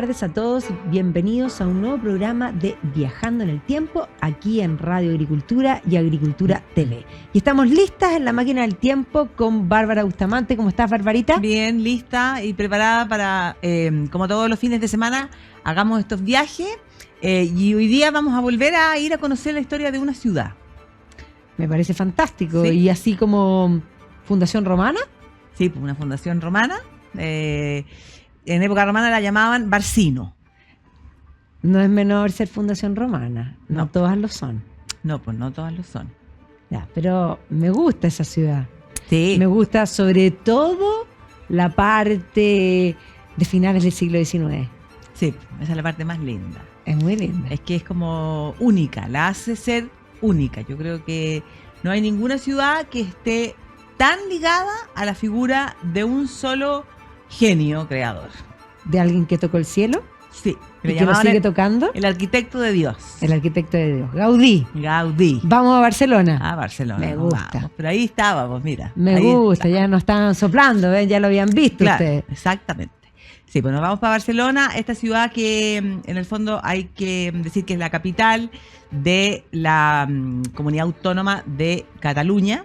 tardes a todos y bienvenidos a un nuevo programa de Viajando en el Tiempo aquí en Radio Agricultura y Agricultura TV. Y estamos listas en la máquina del tiempo con Bárbara Bustamante. ¿Cómo estás, Barbarita? Bien, lista y preparada para, como todos los fines de semana, hagamos estos viajes y hoy día vamos a volver a ir a conocer la historia de una ciudad. Me parece fantástico. Sí. Y así como Fundación Romana. Sí, pues una fundación romana. En época romana la llamaban Barcino. No es menor ser Fundación Romana. No No. todas lo son. No, pues no todas lo son. Ya, pero me gusta esa ciudad. Sí. Me gusta sobre todo la parte de finales del siglo XIX. Sí, esa es la parte más linda. Es muy linda. Es que es como única, la hace ser única. Yo creo que no hay ninguna ciudad que esté tan ligada a la figura de un solo genio creador. De alguien que tocó el cielo Sí, y le que lo llamaban sigue tocando. el arquitecto de Dios. El arquitecto de Dios. Gaudí. Gaudí. Vamos a Barcelona. A Barcelona. Me nos gusta. vamos. Pero ahí estábamos, mira. Me Ahí gusta, ya no estaban soplando, ¿ven? Ya lo habían visto Claro, ustedes. exactamente. Sí, pues nos vamos para Barcelona, esta ciudad que en el fondo hay que decir que es la capital de la comunidad autónoma de Cataluña.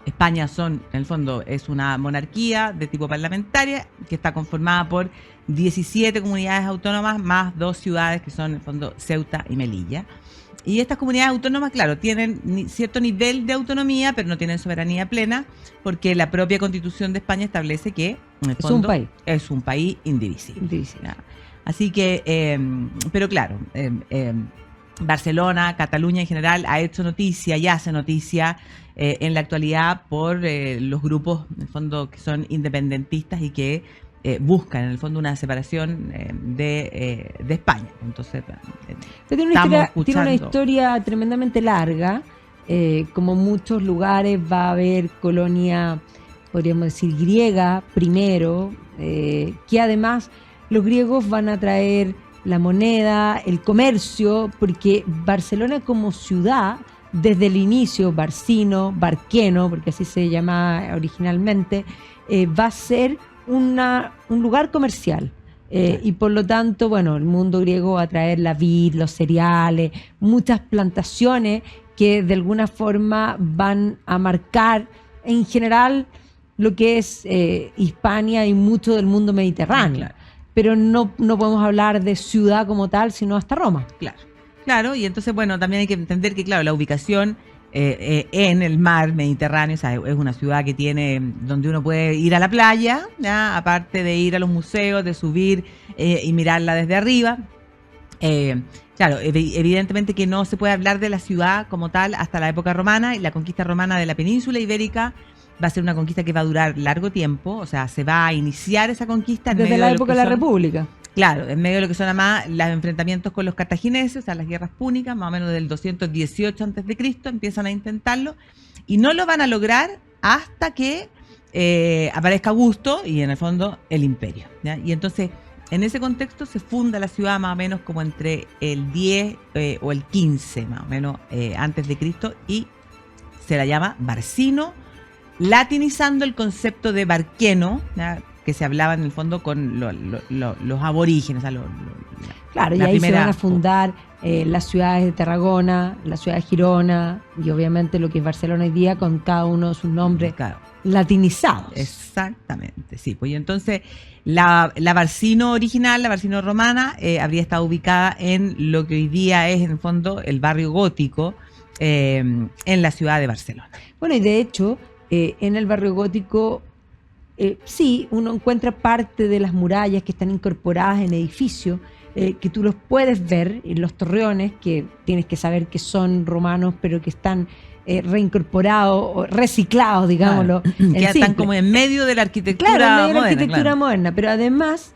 España en el fondo es una monarquía de tipo parlamentaria que está conformada por 17 comunidades autónomas más 2 ciudades que son en el fondo Ceuta y Melilla. Y estas comunidades autónomas, claro, tienen cierto nivel de autonomía, pero no tienen soberanía plena, porque la propia Constitución de España establece que en el Es fondo un país. es un país indivisible. Indivisible. ¿Ya? Así que, pero claro, Barcelona, Cataluña en general ha hecho noticia y hace noticia en la actualidad por los grupos, en el fondo, que son independentistas y que buscan, en el fondo, una separación de España. Entonces, Pero tiene una historia tremendamente larga. Como muchos lugares va a haber colonia, podríamos decir, griega primero, que además los griegos van a traer la moneda, el comercio, porque Barcelona como ciudad, desde el inicio, Barcino, Barqueno, porque así se llamaba originalmente, va a ser un lugar comercial. Y por lo tanto, bueno, el mundo griego va a traer la vid, los cereales, muchas plantaciones que de alguna forma van a marcar en general lo que es Hispania y mucho del mundo mediterráneo. Claro. Pero no podemos hablar de ciudad como tal, sino hasta Roma. Claro, y entonces, bueno, también hay que entender que, claro, la ubicación en el mar Mediterráneo, o sea, es una ciudad que tiene, donde uno puede ir a la playa, ¿ya? Aparte de ir a los museos, de subir y mirarla desde arriba. Claro, evidentemente que no se puede hablar de la ciudad como tal hasta la época romana, y la conquista romana de la península ibérica va a ser una conquista que va a durar largo tiempo, o sea, se va a iniciar esa conquista en Desde medio la de lo época que de la son- República. Claro, en medio de lo que son además los enfrentamientos con los cartagineses, o sea, las guerras púnicas, más o menos del 218 a.C., empiezan a intentarlo y no lo van a lograr hasta que aparezca Augusto y en el fondo el imperio, ¿ya? Y entonces, en ese contexto se funda la ciudad más o menos como entre el 10 o el 15, más o menos, antes de Cristo, y se la llama Barcino, latinizando el concepto de barqueno, ¿ya? Que se hablaba en el fondo con los aborígenes. O sea, Claro, y la ahí se primera- van a fundar las ciudades de Tarragona, la ciudad de Girona y obviamente lo que es Barcelona hoy día con cada uno de sus nombres Claro, latinizados. exactamente, sí. Pues y entonces la Barcino original, la Barcino romana, habría estado ubicada en lo que hoy día es en el fondo el barrio gótico en la ciudad de Barcelona. Bueno, y de hecho, en el barrio gótico, sí, uno encuentra parte de las murallas que están incorporadas en edificios, que tú los puedes ver en los torreones, que tienes que saber que son romanos, pero que están reincorporados o reciclados, digámoslo. Claro, en que están simple. como en medio de la arquitectura Claro, en medio de la moderna, arquitectura claro. moderna, pero además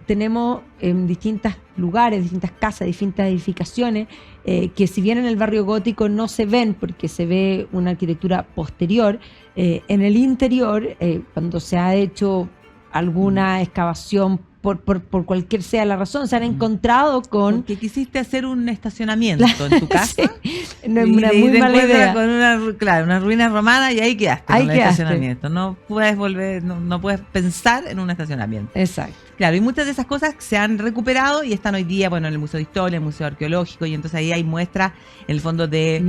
tenemos en distintos lugares, distintas casas, distintas edificaciones, que si bien en el barrio gótico no se ven porque se ve una arquitectura posterior, en el interior, cuando se ha hecho alguna excavación por cualquier sea la razón, se han encontrado con... Porque quisiste hacer un estacionamiento en tu casa. Sí, no, una muy mala idea. Con una ruina romana y ahí quedaste con el estacionamiento. No puedes volver, no puedes pensar en un estacionamiento. Exacto. Claro, y muchas de esas cosas se han recuperado y están hoy día, bueno, en el Museo de Historia, el Museo Arqueológico, y entonces ahí hay muestras, en el fondo, de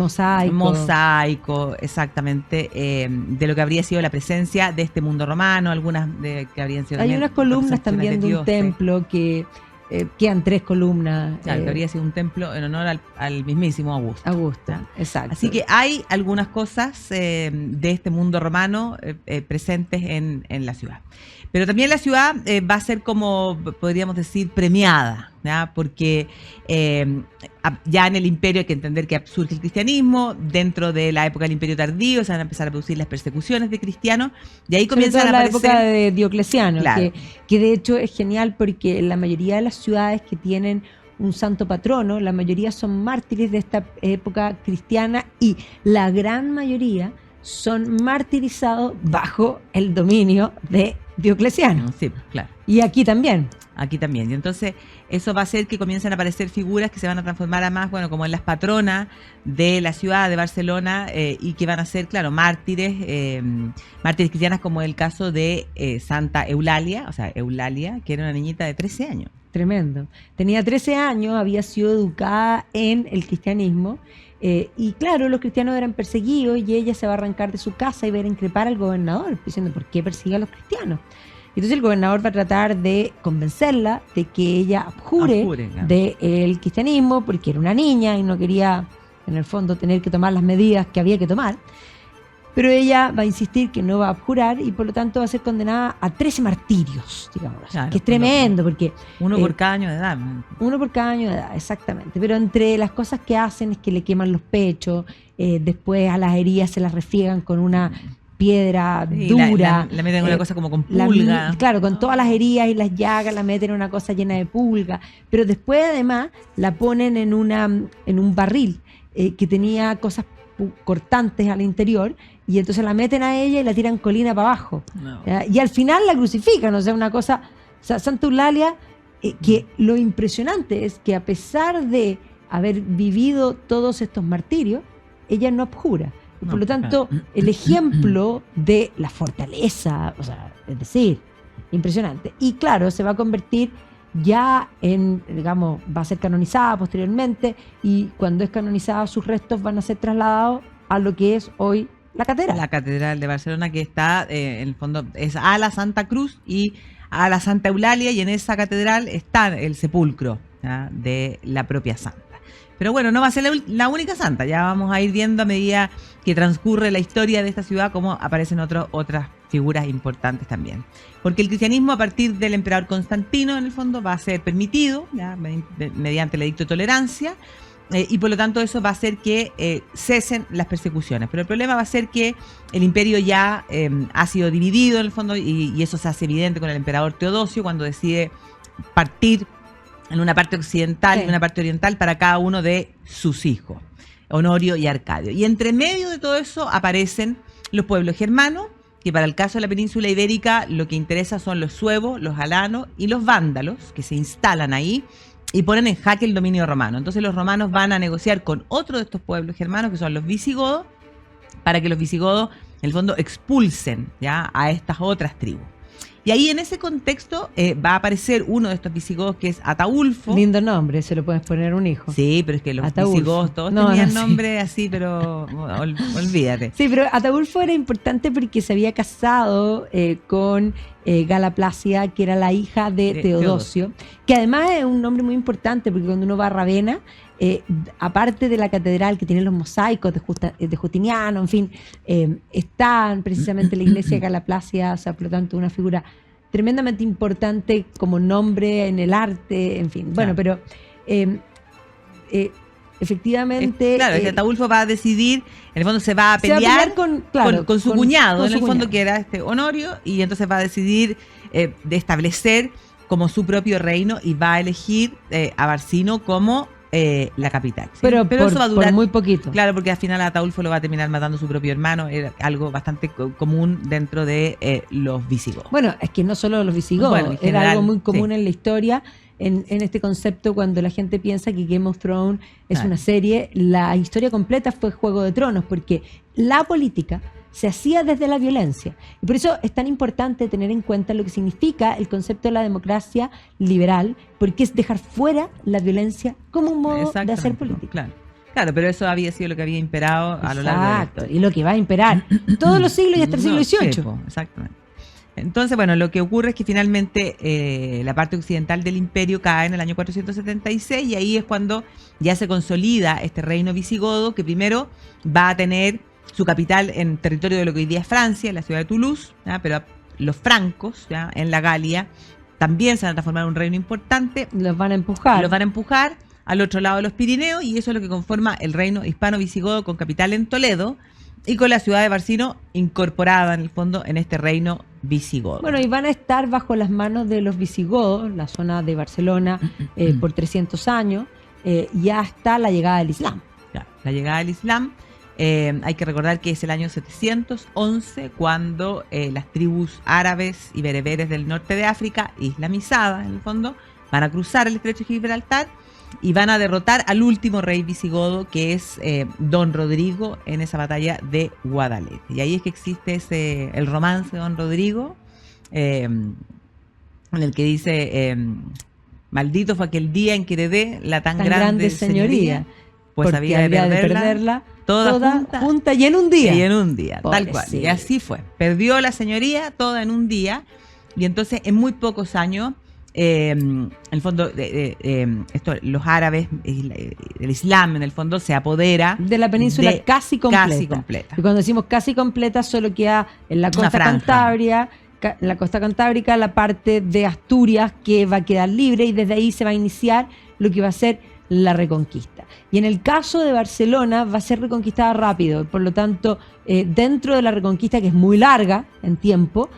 mosaico, exactamente, de lo que habría sido la presencia de este mundo romano, algunas de que habrían sido... Hay unas columnas también de un templo que quedan 3 columnas. Claro, que habría sido un templo en honor al mismísimo Augusto. Augusto, exacto. Así que hay algunas cosas de este mundo romano presentes en la ciudad. Pero también la ciudad va a ser, como podríamos decir, premiada, ¿ya? Porque ya en el imperio hay que entender que surge el cristianismo, dentro de la época del imperio tardío se van a empezar a producir las persecuciones de cristianos, y ahí comienzan a aparecer... la época de Diocleciano, claro, que de hecho es genial porque la mayoría de las ciudades que tienen un santo patrono, la mayoría son mártires de esta época cristiana, y la gran mayoría son martirizados bajo el dominio de Diocleciano. Sí, claro. Y aquí también. Aquí también. Y entonces eso va a hacer que comiencen a aparecer figuras que se van a transformar a más, bueno, como en las patronas de la ciudad de Barcelona, y que van a ser, claro, mártires cristianas, como el caso de Santa Eulalia, que era una niñita de 13 años. Tremendo. Tenía 13 años, había sido educada en el cristianismo, y claro, los cristianos eran perseguidos y ella se va a arrancar de su casa y va a increpar al gobernador, diciendo, ¿por qué persigue a los cristianos? Entonces el gobernador va a tratar de convencerla de que ella abjure del cristianismo, porque era una niña y no quería, en el fondo, tener que tomar las medidas que había que tomar. Pero ella va a insistir que no va a abjurar y por lo tanto va a ser condenada a 13 martirios, digamos, claro, que es tremendo, porque... Uno por cada año de edad. Uno por cada año de edad, exactamente. Pero entre las cosas que hacen es que le queman los pechos, después a las heridas se las refriegan con una piedra dura. La meten en una cosa como con pulga. Claro, con todas las heridas y las llagas la meten en una cosa llena de pulga. Pero después además la ponen en un barril que tenía cosas cortantes al interior, y entonces la meten a ella y la tiran colina para abajo. No. Y al final la crucifican, o sea, una cosa... O sea, Santa Eulalia, que lo impresionante es que a pesar de haber vivido todos estos martirios, ella no abjura. Y por lo tanto, el ejemplo de la fortaleza, o sea, es decir, impresionante. Y claro, se va a convertir ya en, digamos, va a ser canonizada posteriormente, y cuando es canonizada sus restos van a ser trasladados a lo que es hoy la catedral. La catedral de Barcelona, que está, en el fondo, es a la Santa Cruz y a la Santa Eulalia, y en esa catedral está el sepulcro, ¿ya?, de la propia santa. Pero bueno, no va a ser la única santa, ya vamos a ir viendo a medida que transcurre la historia de esta ciudad cómo aparecen otras figuras importantes también. Porque el cristianismo, a partir del emperador Constantino, en el fondo, va a ser permitido, ¿ya?, mediante el edicto de tolerancia, y por lo tanto eso va a hacer que cesen las persecuciones. Pero el problema va a ser que el imperio ya ha sido dividido, en el fondo, y eso se hace evidente con el emperador Teodosio cuando decide partir en una parte occidental y una parte oriental para cada uno de sus hijos, Honorio y Arcadio. Y entre medio de todo eso aparecen los pueblos germanos, que para el caso de la península ibérica lo que interesa son los suevos, los alanos y los vándalos, que se instalan ahí y ponen en jaque el dominio romano. Entonces los romanos van a negociar con otro de estos pueblos germanos, que son los visigodos, para que los visigodos, en el fondo, expulsen, ¿ya?, a estas otras tribus. Y ahí en ese contexto va a aparecer uno de estos visigodos, que es Ataulfo. Lindo nombre, se lo puedes poner a un hijo. Sí, pero es que los visigodos todos tenían nombre así, pero olvídate. Sí, pero Ataulfo era importante porque se había casado con Gala Plácida, que era la hija de Teodosio, que además es un nombre muy importante porque cuando uno va a Ravenna, aparte de la catedral que tiene los mosaicos de Justiniano, en fin, están precisamente la iglesia de Gala Plácida, o sea, por lo tanto, una figura tremendamente importante como nombre en el arte, en fin. Bueno, pero efectivamente... Claro, es que Ataulfo va a decidir, en el fondo se va a pelear con su cuñado, en el fondo, que era Honorio, y entonces va a decidir de establecer como su propio reino, y va a elegir a Barcino como la capital. ¿sí? Pero eso va a durar por muy poquito. Claro, porque al final Ataulfo lo va a terminar matando su propio hermano, era algo bastante común dentro de los visigodos. Bueno, es que no solo los visigodos, Bueno, en general, era algo muy común sí. en la historia, en este concepto cuando la gente piensa que Game of Thrones es Claro. una serie, la historia completa fue Juego de Tronos, porque la política se hacía desde la violencia. Y por eso es tan importante tener en cuenta lo que significa el concepto de la democracia liberal, porque es dejar fuera la violencia como un modo de hacer Exactamente, política. Claro, pero eso había sido lo que había imperado a lo largo de la historia. Y lo que va a imperar todos los siglos y hasta el siglo No, sí, XVIII. po, exactamente. Entonces, bueno, lo que ocurre es que finalmente la parte occidental del imperio cae en el año 476 y ahí es cuando ya se consolida este reino visigodo que primero va a tener su capital en territorio de lo que hoy día es Francia, en la ciudad de Toulouse, ¿ya? Pero los francos, ¿ya? En la Galia también se van a transformar en un reino importante. Los van a empujar. Los van a empujar al otro lado de los Pirineos y eso es lo que conforma el reino hispano-visigodo con capital en Toledo y con la ciudad de Barcino incorporada en el fondo en este reino visigodo. Bueno, y van a estar bajo las manos de los visigodos, la zona de Barcelona, por 300 años, y hasta la llegada del Islam. Ya, la llegada del Islam, hay que recordar que es el año 711 cuando las tribus árabes y bereberes del norte de África, islamizadas en el fondo, van a cruzar el estrecho de Gibraltar y van a derrotar al último rey visigodo que es Don Rodrigo en esa batalla de Guadalete. Y ahí es que existe el romance de Don Rodrigo, en el que dice, maldito fue aquel día en que heredé la tan grande señoría, pues había de perderla toda junta y en un día. Y en un día, tal cual. Y así fue. Perdió la señoría toda en un día y entonces en muy pocos años en el fondo los árabes, el Islam en el fondo se apodera de la península casi completa. Y cuando decimos casi completa solo queda en la costa cantábrica, la parte de Asturias que va a quedar libre y desde ahí se va a iniciar lo que va a ser la reconquista. Y en el caso de Barcelona va a ser reconquistada rápido, por lo tanto dentro de la reconquista, que es muy larga en tiempo,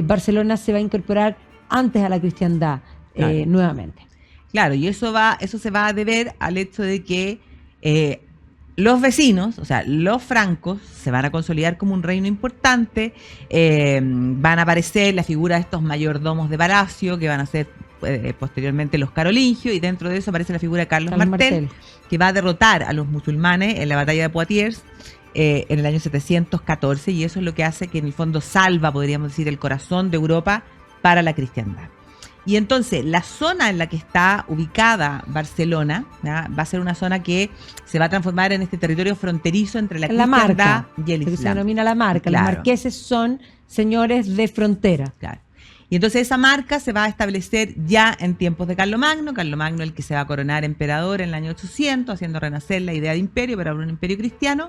Barcelona se va a incorporar antes a la cristiandad, claro. Nuevamente. Claro, y eso se va a deber al hecho de que los vecinos, o sea, los francos, se van a consolidar como un reino importante, van a aparecer la figura de estos mayordomos de palacio, que van a ser posteriormente los carolingios, y dentro de eso aparece la figura de Carlos Martel, que va a derrotar a los musulmanes en la batalla de Poitiers, en el año 714, y eso es lo que hace que en el fondo salva, podríamos decir, el corazón de Europa para la cristiandad. Y entonces la zona en la que está ubicada Barcelona, ¿ya? Va a ser una zona que se va a transformar en este territorio fronterizo entre la cristiandad y el Islam. Se denomina la marca. Claro. Los marqueses son señores de frontera. Claro. Y entonces esa marca se va a establecer ya en tiempos de Carlomagno. Carlomagno el que se va a coronar emperador en el año 800, haciendo renacer la idea de imperio, pero ahora un imperio cristiano.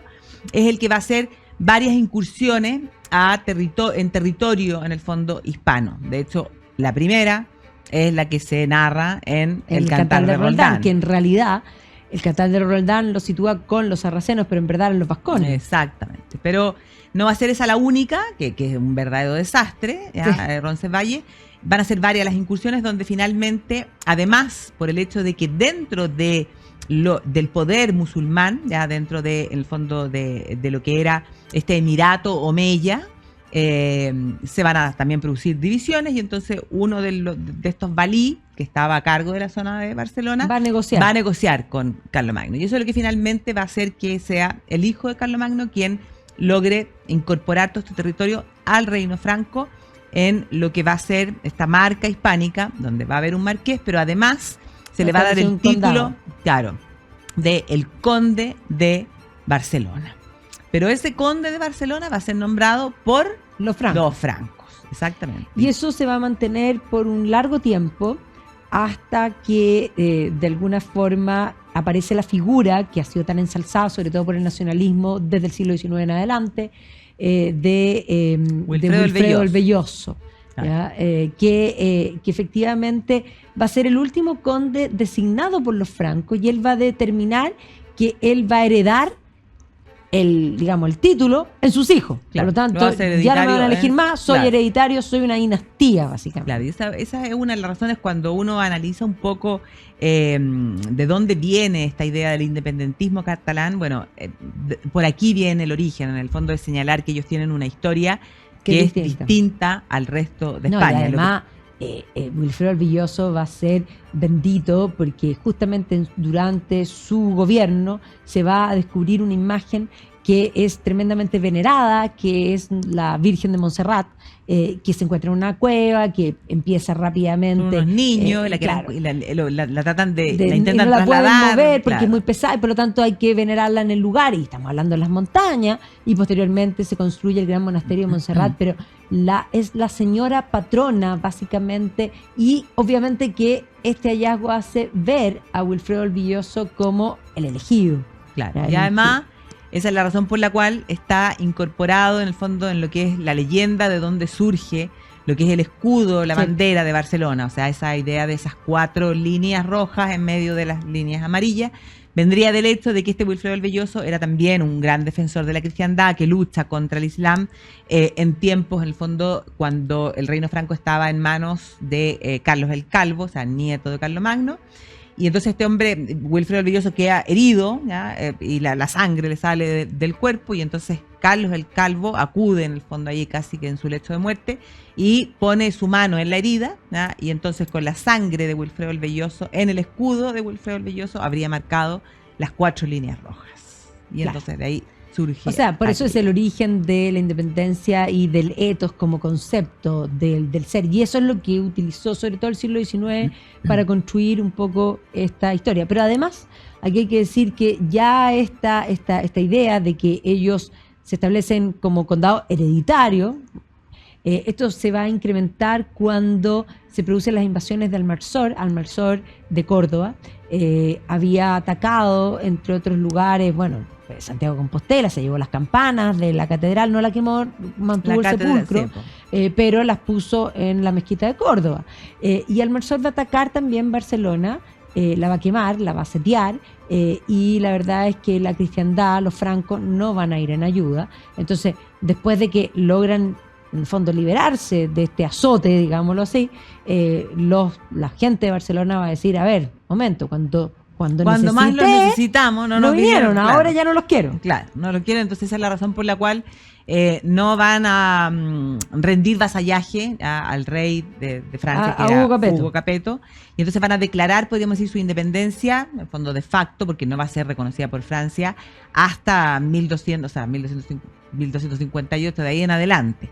Es el que va a hacer varias incursiones en territorio, en el fondo, hispano. De hecho, la primera es la que se narra en el Cantar de Roldán. Que en realidad el Cantar de Roldán lo sitúa con los sarracenos, pero en verdad eran los vascones. Exactamente. Pero no va a ser esa la única, que es un verdadero desastre, sí. Roncesvalles. Van a ser varias las incursiones donde finalmente, además, por el hecho de que dentro del poder musulmán, ya dentro de, en el fondo de lo que era este emirato omeya, se van a también producir divisiones y entonces uno de estos valí, que estaba a cargo de la zona de Barcelona, va a negociar con Carlomagno. Y eso es lo que finalmente va a hacer que sea el hijo de Carlomagno quien logre incorporar todo este territorio al reino franco en lo que va a ser esta marca hispánica, donde va a haber un marqués, pero además se le va a dar el título, claro, de el conde de Barcelona. Pero ese conde de Barcelona va a ser nombrado por los francos. Exactamente. Y eso se va a mantener por un largo tiempo hasta que de alguna forma aparece la figura que ha sido tan ensalzada, sobre todo por el nacionalismo desde el siglo XIX en adelante, de Wilfredo el Belloso. Claro. Que efectivamente va a ser el último conde designado por los francos y él va a determinar que él va a heredar el título en sus hijos. Claro, por lo tanto, ya no me van a elegir más, soy hereditario, soy una dinastía, básicamente. Claro, y esa es una de las razones cuando uno analiza un poco de dónde viene esta idea del independentismo catalán. Bueno, por aquí viene el origen, en el fondo, de señalar que ellos tienen una historia que es distinta al resto de España. Y además, Wilfredo el Villoso va a ser bendito porque justamente durante su gobierno se va a descubrir una imagen que es tremendamente venerada, que es la Virgen de Montserrat, que se encuentra en una cueva, que empieza rápidamente. Unos niños, la tratan la intentan no la trasladar, pueden mover porque es muy pesada y por lo tanto hay que venerarla en el lugar, y estamos hablando de las montañas, y posteriormente se construye el gran monasterio de Montserrat, pero es la señora patrona básicamente, y obviamente que este hallazgo hace ver a Wilfredo el Villoso como el elegido. Claro, y además esa es la razón por la cual está incorporado en el fondo en lo que es la leyenda de donde surge lo que es el escudo, la bandera de Barcelona. O sea, esa idea de esas 4 líneas rojas en medio de las líneas amarillas vendría del hecho de que este Wilfredo el Villoso era también un gran defensor de la cristiandad que lucha contra el Islam en tiempos, en el fondo, cuando el reino franco estaba en manos de Carlos el Calvo, o sea, nieto de Carlomagno. Y entonces este hombre, Wilfredo el Villoso, queda herido, y la sangre le sale del cuerpo, y entonces Carlos el Calvo acude en el fondo ahí casi que en su lecho de muerte y pone su mano en la herida, ¿ya? Y entonces con la sangre de Wilfredo el Villoso, en el escudo de Wilfredo el Villoso, habría marcado las 4 líneas rojas. Y entonces de ahí surge. O sea, por eso es el origen de la independencia y del ethos como concepto del ser. Y eso es lo que utilizó sobre todo el siglo XIX para construir un poco esta historia. Pero además, aquí hay que decir que ya esta idea de que ellos se establecen como condado hereditario, esto se va a incrementar cuando se producen las invasiones de Almanzor de Córdoba. Había atacado, entre otros lugares, Santiago de Compostela, se llevó las campanas de la catedral, no la quemó, mantuvo el sepulcro, pero las puso en la mezquita de Córdoba. Y Almanzor va a atacar también Barcelona, la va a quemar, la va a sitiar, y la verdad es que la cristiandad, los francos, no van a ir en ayuda. Entonces, después de que logran, en el fondo, liberarse de este azote, digámoslo así, la gente de Barcelona va a decir, a ver, momento, cuando más lo necesitamos, no vinieron, claro. Ahora ya no los quiero. Claro, no los quieren, entonces esa es la razón por la cual no van a rendir vasallaje al rey de Francia, que era Hugo Capeto, y entonces van a declarar, podríamos decir, su independencia, en el fondo de facto, porque no va a ser reconocida por Francia hasta 1258, de ahí en adelante.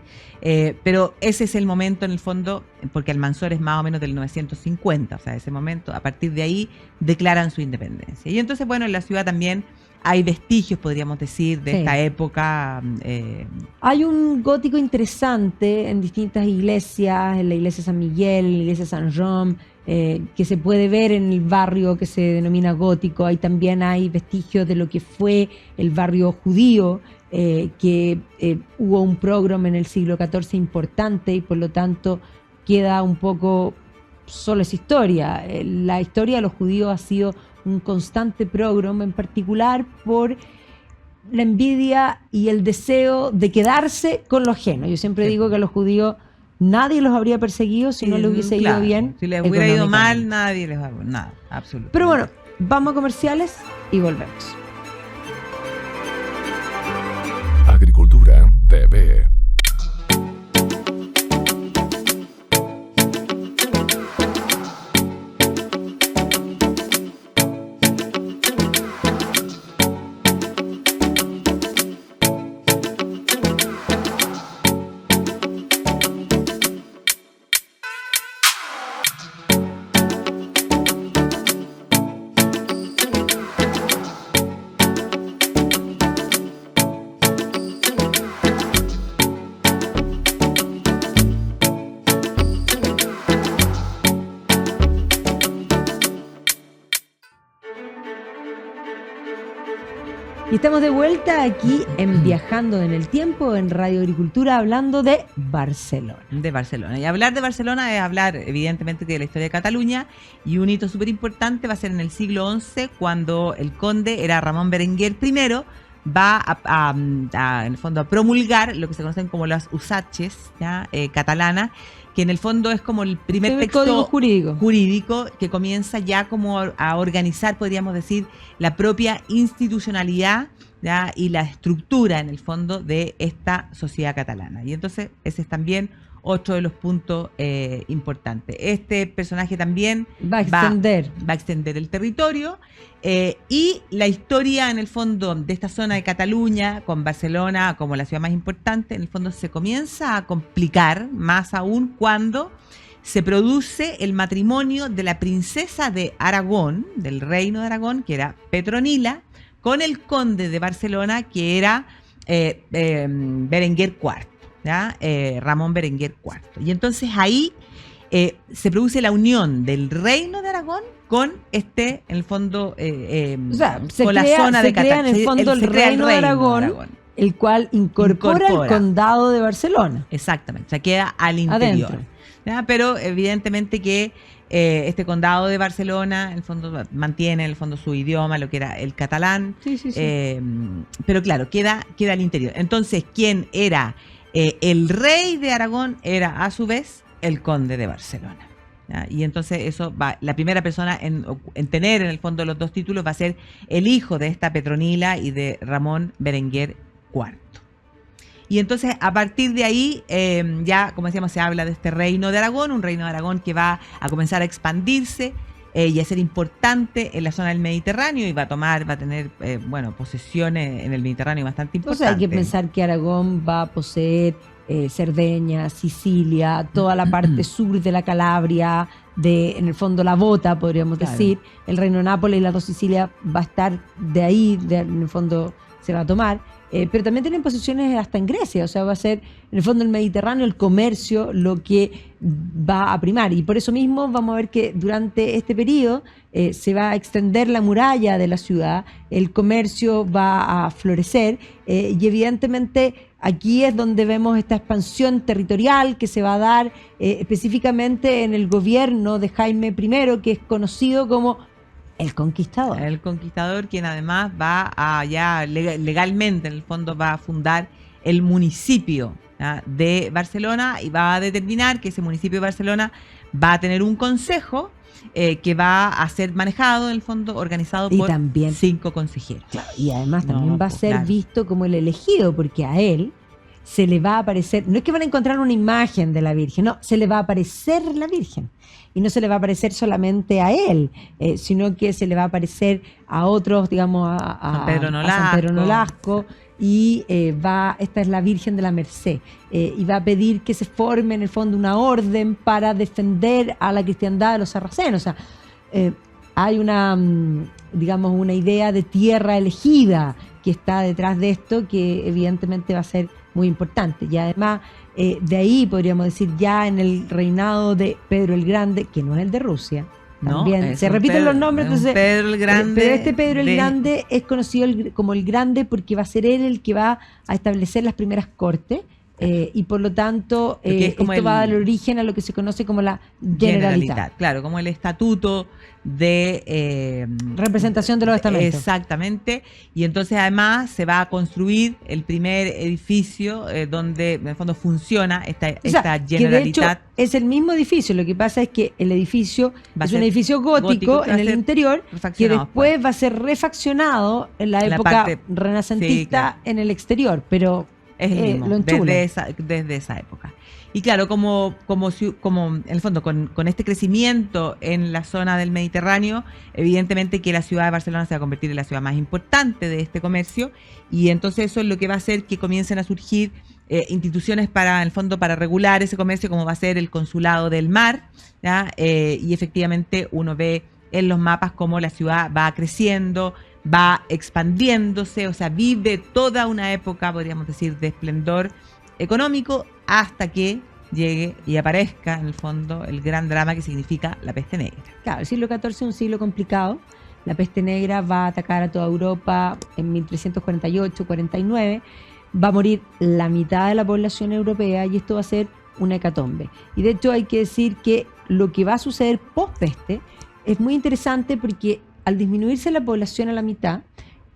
Pero ese es el momento, en el fondo, porque Almanzor es más o menos del 950, o sea, ese momento, a partir de ahí, declaran su independencia. Y entonces, en la ciudad también hay vestigios, podríamos decir, de esta época. Hay un gótico interesante en distintas iglesias, en la iglesia San Miguel, en la iglesia San Jean, que se puede ver en el barrio que se denomina gótico. Ahí también hay vestigios de lo que fue el barrio judío, que hubo un pogrom en el siglo XIV importante y por lo tanto queda un poco solo esa historia. La historia de los judíos ha sido un constante pogrom, en particular por la envidia y el deseo de quedarse con lo ajeno. Yo siempre digo que a los judíos nadie los habría perseguido si no les hubiese ido bien. Si les hubiera ido mal, nadie les va a nada, absolutamente. Pero vamos a comerciales y volvemos. Agricultura TV. Y estamos de vuelta aquí en Viajando en el Tiempo, en Radio Agricultura, hablando de Barcelona. De Barcelona. Y hablar de Barcelona es hablar, evidentemente, de la historia de Cataluña, y un hito súper importante va a ser en el siglo XI, cuando el conde era Ramón Berenguer I, va en el fondo a promulgar lo que se conocen como las usaches, ¿ya? Catalanas, que en el fondo es como el primer texto jurídico que comienza ya como a organizar, podríamos decir, la propia institucionalidad, ¿ya? Y la estructura en el fondo de esta sociedad catalana. Y entonces ese es también otro de los puntos importantes. Este personaje también va a extender el territorio, y la historia en el fondo de esta zona de Cataluña con Barcelona como la ciudad más importante, en el fondo se comienza a complicar más aún cuando se produce el matrimonio de la princesa de Aragón, del reino de Aragón, que era Petronila, con el conde de Barcelona, que era Berenguer IV. ¿Ya? Ramón Berenguer IV. Y entonces ahí se produce la unión del reino de Aragón con en el fondo, con la zona de Cataluña. En el fondo el reino de Aragón, el cual incorpora el condado de Barcelona. Exactamente, o sea, queda al interior. Pero evidentemente que este condado de Barcelona, en el fondo, mantiene en el fondo su idioma, lo que era el catalán. Sí. Pero claro, queda al interior. Entonces, ¿quién era el rey de Aragón? Era a su vez el conde de Barcelona, ¿ya? Y entonces eso va, la primera persona en tener en el fondo los dos títulos va a ser el hijo de esta Petronila y de Ramón Berenguer IV. Y entonces a partir de ahí ya, como decíamos, se habla de este reino de Aragón, un reino de Aragón que va a comenzar a expandirse y a ser importante en la zona del Mediterráneo, y va a tener posesiones en el Mediterráneo bastante importantes. Entonces hay que pensar que Aragón va a poseer Cerdeña, Sicilia, toda la parte sur de la Calabria, en el fondo la Bota, podríamos decir. El reino de Nápoles y la dos Sicilia va a estar de ahí, en el fondo se va a tomar. Pero también tienen posiciones hasta en Grecia, o sea, va a ser en el fondo el Mediterráneo, el comercio, lo que va a primar. Y por eso mismo vamos a ver que durante este periodo se va a extender la muralla de la ciudad, el comercio va a florecer, y evidentemente aquí es donde vemos esta expansión territorial que se va a dar específicamente en el gobierno de Jaime I, que es conocido como el Conquistador. El Conquistador, quien además va a ya legalmente, en el fondo, va a fundar el municipio, ¿ya? De Barcelona, y va a determinar que ese municipio de Barcelona va a tener un consejo que va a ser manejado, en el fondo, organizado por 5 consejeros. Claro, y además también va a ser visto como el elegido, porque a él se le va a aparecer, no es que van a encontrar una imagen de la Virgen, no, se le va a aparecer la Virgen. Y no se le va a aparecer solamente a él, sino que se le va a aparecer a otros, digamos, a San Pedro Nolasco, y esta es la Virgen de la Merced, y va a pedir que se forme en el fondo una orden para defender a la cristiandad de los sarracenos. O sea, hay una idea de tierra elegida que está detrás de esto, que evidentemente va a ser muy importante. Y además, de ahí podríamos decir, ya en el reinado de Pedro el Grande, que no es el de Rusia, también se repiten los nombres, entonces, Pedro el Grande, pero este Pedro el Grande es conocido como el Grande porque va a ser él el que va a establecer las primeras cortes, y por lo tanto esto va a dar origen a lo que se conoce como la Generalitat. Claro, como el estatuto de representación de los estamentos. Exactamente. Y entonces además se va a construir el primer edificio donde en el fondo funciona esta Generalitat. Que de hecho es el mismo edificio, lo que pasa es que el edificio es un edificio gótico en el interior, que después va a ser refaccionado en la época renacentista en el exterior, pero es el mismo, desde esa época. Y claro, como en el fondo, con este crecimiento en la zona del Mediterráneo, evidentemente que la ciudad de Barcelona se va a convertir en la ciudad más importante de este comercio, y entonces eso es lo que va a hacer que comiencen a surgir instituciones en el fondo, para regular ese comercio, como va a ser el Consulado del Mar, ¿ya? Y efectivamente uno ve en los mapas cómo la ciudad va creciendo, va expandiéndose, o sea, vive toda una época, podríamos decir, de esplendor económico, hasta que llegue y aparezca en el fondo el gran drama que significa la peste negra. Claro, el siglo XIV es un siglo complicado. La peste negra va a atacar a toda Europa en 1348-49, va a morir la mitad de la población europea, y esto va a ser una hecatombe. Y de hecho hay que decir que lo que va a suceder post-peste es muy interesante, porque al disminuirse la población a la mitad,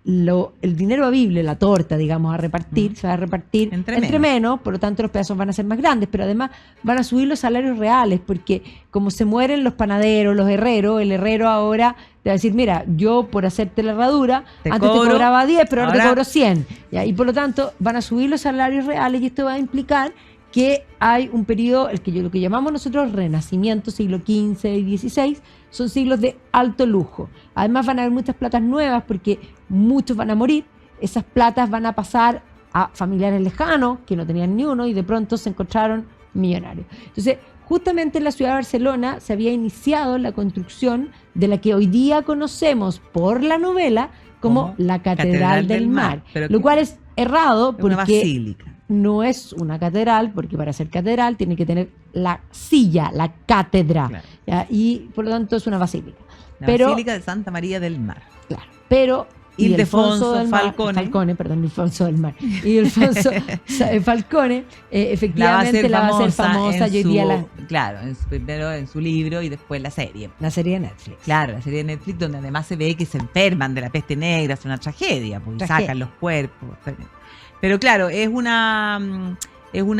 el dinero habible, la torta, digamos, a repartir, se va a repartir entre menos, por lo tanto los pedazos van a ser más grandes, pero además van a subir los salarios reales, porque como se mueren los panaderos, los herreros, el herrero ahora te va a decir, mira, yo por hacerte la herradura, antes te cobraba 10, pero ahora te cobro 100, ¿ya? Y por lo tanto van a subir los salarios reales y esto va a implicar que hay un periodo, lo que llamamos nosotros renacimiento, siglo XV y XVI, son siglos de alto lujo. Además van a haber muchas platas nuevas porque muchos van a morir. Esas platas van a pasar a familiares lejanos que no tenían ni uno y de pronto se encontraron millonarios. Entonces, justamente en la ciudad de Barcelona se había iniciado la construcción de la que hoy día conocemos por la novela como la Catedral del Mar, lo cual es errado porque una basílica. No es una catedral, porque para ser catedral tiene que tener la silla, la cátedra, claro. ¿Ya? Y por lo tanto es una basílica. La Basílica de Santa María del Mar. Claro, pero Ildefonso Falcone, perdón, Ildefonso del Mar. Y Ildefonso Falcone, efectivamente la va a hacer famosa hoy día. Claro, primero en su libro y después la serie. La serie de Netflix. Claro, la serie de Netflix, donde además se ve que se enferman de la peste negra, es una tragedia, porque sacan los cuerpos. Pero claro, es una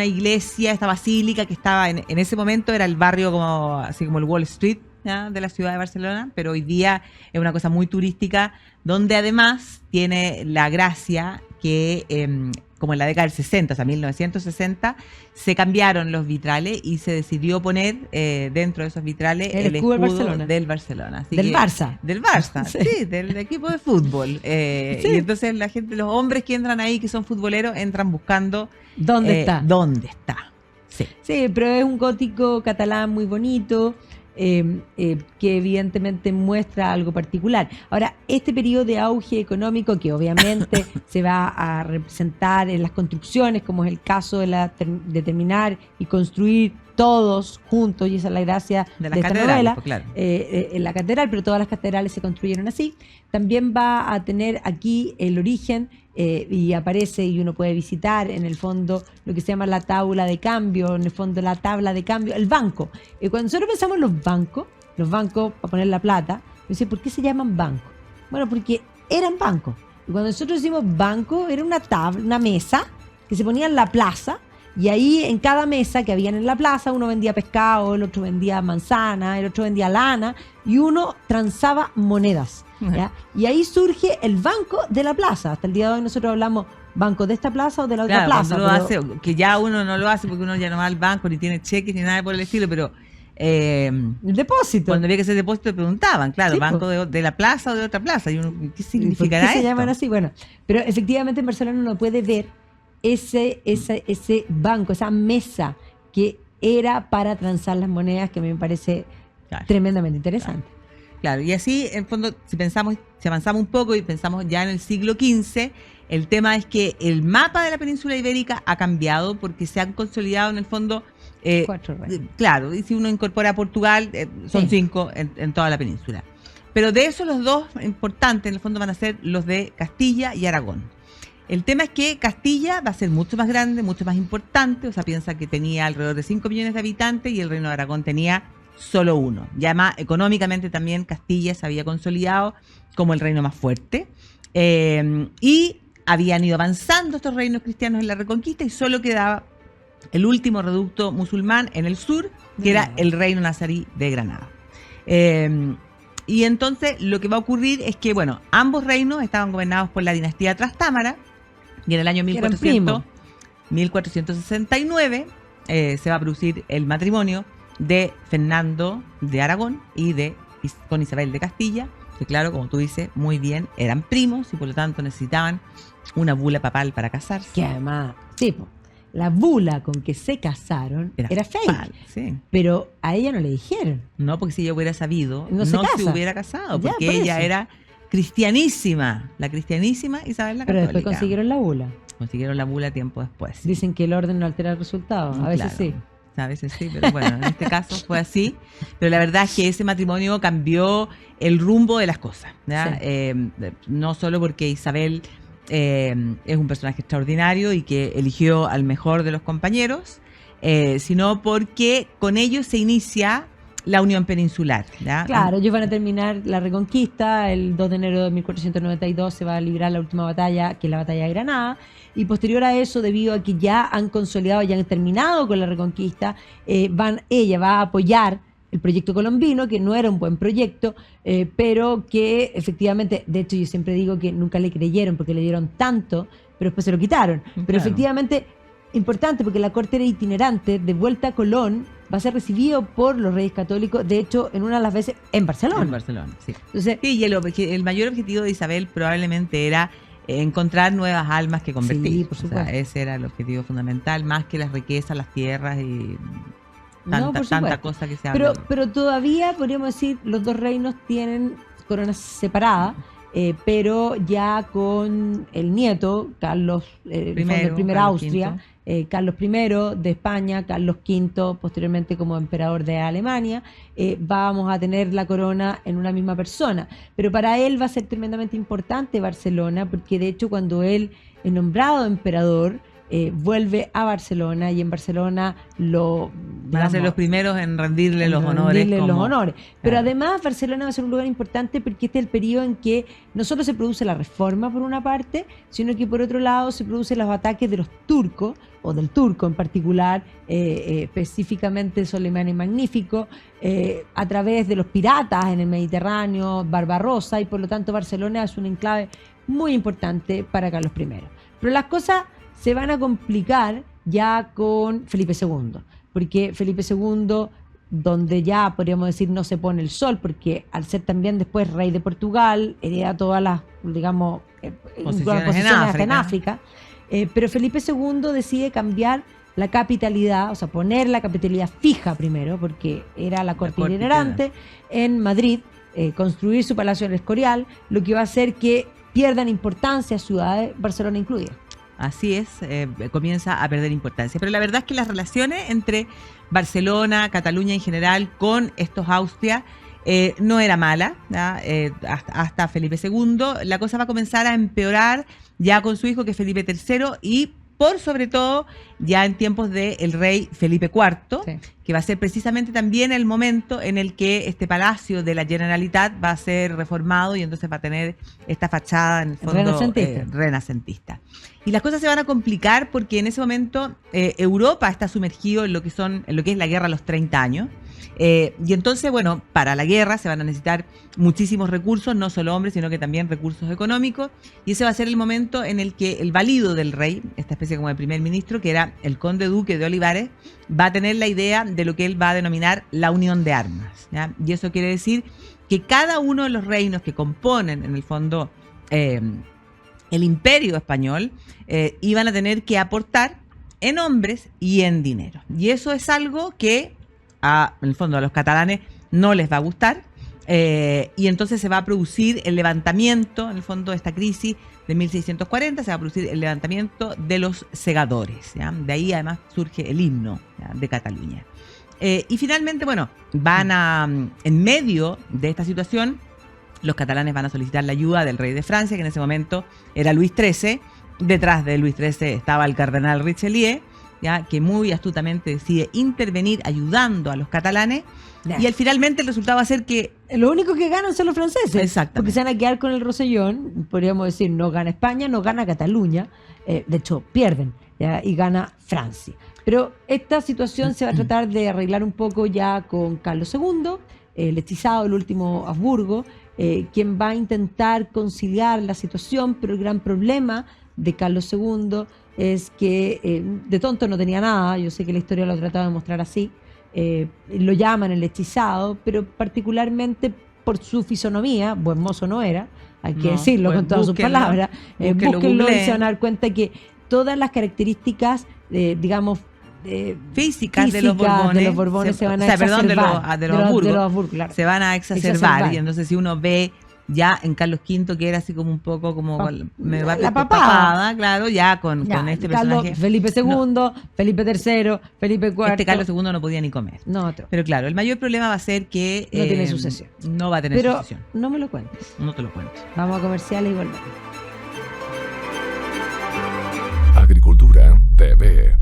iglesia, esta basílica que estaba en ese momento era el barrio así como el Wall Street, ¿ya? De la ciudad de Barcelona, pero hoy día es una cosa muy turística, donde además tiene la gracia que como en la década del 60, o sea, 1960, se cambiaron los vitrales y se decidió poner dentro de esos vitrales el escudo del Barcelona. Así del Barça. Del Barça, sí, del equipo de fútbol. Sí. Y entonces la gente, los hombres que entran ahí, que son futboleros, entran buscando ¿dónde está? ¿Dónde está? Sí. Sí, pero es un gótico catalán muy bonito. Que evidentemente muestra algo particular. Ahora, este periodo de auge económico que obviamente se va a representar en las construcciones, como es el caso de terminar y construir todos juntos, y esa es la gracia de esta novela, pues, claro. En la catedral, pero todas las catedrales se construyeron así. También va a tener aquí el origen y aparece, y uno puede visitar en el fondo lo que se llama la tabla de cambio, en el fondo la tabla de cambio, el banco. Cuando nosotros pensamos en los bancos para poner la plata, dice, ¿por qué se llaman bancos? Bueno, porque eran bancos. Y cuando nosotros decimos banco, era una tabla, una mesa que se ponía en la plaza, y ahí en cada mesa que habían en la plaza, uno vendía pescado, el otro vendía manzana, el otro vendía lana, y uno transaba monedas, ¿ya? Y ahí surge el banco de la plaza. Hasta el día de hoy nosotros hablamos banco de esta plaza o de la otra plaza. Lo hace, que ya uno no lo hace porque uno ya no va al banco, ni tiene cheques, ni nada por el estilo, pero el depósito. Cuando había que hacer depósito te preguntaban, claro, sí, banco de la plaza o de otra plaza. Y uno, ¿qué significará esto? ¿Por qué se llaman así? Bueno, pero efectivamente en Barcelona uno puede ver ese banco, esa mesa que era para transar las monedas, que me parece tremendamente interesante. Claro, y así, en fondo, si avanzamos un poco y pensamos ya en el siglo XV, el tema es que el mapa de la península ibérica ha cambiado porque se han consolidado en el fondo 4 reinos. Claro, y si uno incorpora a Portugal, son 5 en toda la península. Pero de esos los dos importantes, en el fondo, van a ser los de Castilla y Aragón. El tema es que Castilla va a ser mucho más grande, mucho más importante, o sea, piensa que tenía alrededor de 5 millones de habitantes y el Reino de Aragón tenía solo 1. Y además, económicamente también Castilla se había consolidado como el reino más fuerte. Y habían ido avanzando estos reinos cristianos en la Reconquista y solo quedaba el último reducto musulmán en el sur, que era el reino nazarí de Granada. Y entonces lo que va a ocurrir es que, bueno, ambos reinos estaban gobernados por la dinastía Trastámara, y en el año 1469 se va a producir el matrimonio de Fernando de Aragón y con Isabel de Castilla, que claro, como tú dices, muy bien, eran primos y por lo tanto necesitaban una bula papal para casarse. Que además, tipo, la bula con que se casaron era fake, sí. Pero a ella no le dijeron. No, porque si ella hubiera sabido, no se hubiera casado, porque ella era cristianísima, la cristianísima Isabel la Católica. Pero después consiguieron la bula. Consiguieron la bula tiempo después. Dicen que el orden no altera el resultado, a veces sí. A veces sí, pero bueno, en este caso fue así. Pero la verdad es que ese matrimonio cambió el rumbo de las cosas, ¿ya? Sí. No solo porque Isabel es un personaje extraordinario y que eligió al mejor de los compañeros, sino porque con ellos se inicia la Unión Peninsular. ¿Ya? Claro, ellos van a terminar la Reconquista, el 2 de enero de 1492 se va a librar la última batalla, que es la batalla de Granada, y posterior a eso, debido a que ya han consolidado, ya han terminado con la Reconquista, ella va a apoyar el proyecto colombino, que no era un buen proyecto, pero que efectivamente, de hecho yo siempre digo que nunca le creyeron porque le dieron tanto, pero después se lo quitaron. Pero claro. Efectivamente, importante porque la corte era itinerante, de vuelta a Colón, va a ser recibido por los reyes católicos, de hecho, en una de las veces en Barcelona. En Barcelona, sí. Entonces, sí, y el mayor objetivo de Isabel probablemente era encontrar nuevas almas que convertir. Sí, por supuesto. O sea, ese era el objetivo fundamental, más que las riquezas, las tierras y tanta cosa que se habla. Pero todavía, podríamos decir, los dos reinos tienen coronas separadas, pero ya con el nieto, Carlos I Austria, Carlos I de España, Carlos V posteriormente como emperador de Alemania, vamos a tener la corona en una misma persona. Pero para él va a ser tremendamente importante Barcelona, porque de hecho cuando él es nombrado emperador, vuelve a Barcelona y en Barcelona van a ser los primeros en rendirle los honores. Pero claro. además Barcelona va a ser un lugar importante porque este es el periodo en que no solo se produce la reforma por una parte, sino que por otro lado se producen los ataques de los turcos, o del turco en particular, específicamente Solimán el Magnífico, a través de los piratas en el Mediterráneo, Barbarossa, y por lo tanto Barcelona es un enclave muy importante para Carlos I. Pero las cosas se van a complicar ya con Felipe II, porque Felipe II, donde ya podríamos decir no se pone el sol, porque al ser también después rey de Portugal, hereda todas las, digamos, posiciones en África, pero Felipe II decide cambiar la capitalidad, o sea, poner la capitalidad fija primero, porque era la corte itinerante en Madrid, construir su palacio en el Escorial, lo que va a hacer que pierdan importancia ciudades, Barcelona incluida. Así es, comienza a perder importancia. Pero la verdad es que las relaciones entre Barcelona, Cataluña en general, con estos Austria, no era mala, hasta Felipe II. La cosa va a comenzar a empeorar ya con su hijo, que es Felipe III, y por sobre todo ya en tiempos del rey Felipe IV, sí, que va a ser precisamente también el momento en el que este palacio de la Generalitat va a ser reformado y entonces va a tener esta fachada en el fondo renacentista. Y las cosas se van a complicar porque en ese momento Europa está sumergido en lo que es la guerra a los 30 años. Y entonces, bueno, para la guerra se van a necesitar muchísimos recursos, no solo hombres, sino que también recursos económicos, y ese va a ser el momento en el que el valido del rey, esta especie como de primer ministro, que era el conde duque de Olivares, va a tener la idea de lo que él va a denominar la unión de armas, ¿ya? Y eso quiere decir que cada uno de los reinos que componen, en el fondo, el imperio español, iban a tener que aportar en hombres y en dinero. Y eso es algo que en el fondo a los catalanes no les va a gustar, y entonces se va a producir el levantamiento, en el fondo de esta crisis de 1640, se va a producir el levantamiento de los segadores, ¿ya? De ahí además surge el himno, ¿ya?, de Cataluña. Y finalmente, bueno, en medio de esta situación, los catalanes van a solicitar la ayuda del rey de Francia, que en ese momento era Luis XIII. Detrás de Luis XIII estaba el cardenal Richelieu, ¿ya?, que muy astutamente decide intervenir ayudando a los catalanes, ya. Y finalmente el resultado va a ser que lo único que ganan son los franceses. Exactamente. Porque se van a quedar con el Rosellón, podríamos decir, no gana España, no gana Cataluña, de hecho pierden, ¿ya?, y gana Francia. Pero esta situación se va a tratar de arreglar un poco ya con Carlos II, el hechizado, el último Habsburgo, quien va a intentar conciliar la situación, pero el gran problema de Carlos II es que de tonto no tenía nada. Yo sé que la historia lo ha tratado de mostrar así, lo llaman el hechizado, pero particularmente por su fisonomía, buen mozo no era, hay que decirlo con todas sus palabras, búsquenlo y se van a dar cuenta que todas las características, digamos, físicas de los Borbones se van a exacerbar, de los Habsburgo, claro, se van a exacerbar. Y entonces si uno ve ya en Carlos V, que era así como un poco como la papada, claro, ya con este personaje. Felipe II, Felipe III, Felipe IV. Este Carlos II no podía ni comer. No, pero claro, el mayor problema va a ser que no tiene sucesión. No va a tener sucesión. No me lo cuentes. No te lo cuento. Vamos a comerciales y volvemos. Agricultura TV.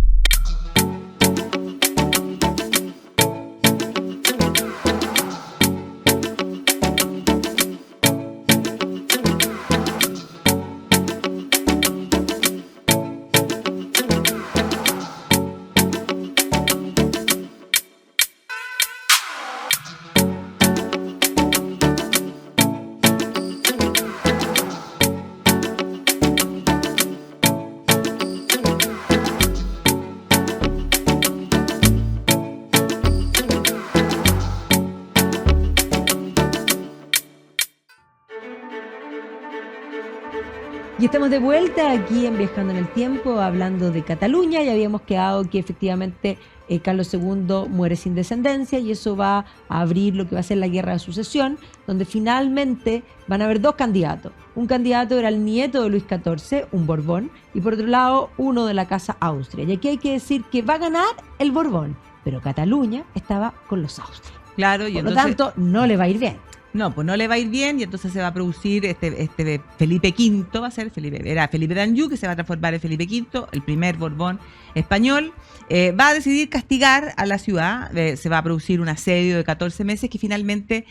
Y estamos de vuelta aquí en Viajando en el Tiempo, hablando de Cataluña, y habíamos quedado que efectivamente Carlos II muere sin descendencia y eso va a abrir lo que va a ser la guerra de sucesión, donde finalmente van a haber dos candidatos. Un candidato era el nieto de Luis XIV, un Borbón, y por otro lado uno de la casa Austria. Y aquí hay que decir que va a ganar el Borbón, pero Cataluña estaba con los Austrias. Claro, y por entonces, lo tanto no le va a ir bien. No, pues no le va a ir bien y entonces se va a producir este Felipe V, va a ser era Felipe d'Anjou, que se va a transformar en Felipe V, el primer Borbón español. Va a decidir castigar a la ciudad, se va a producir un asedio de 14 meses que finalmente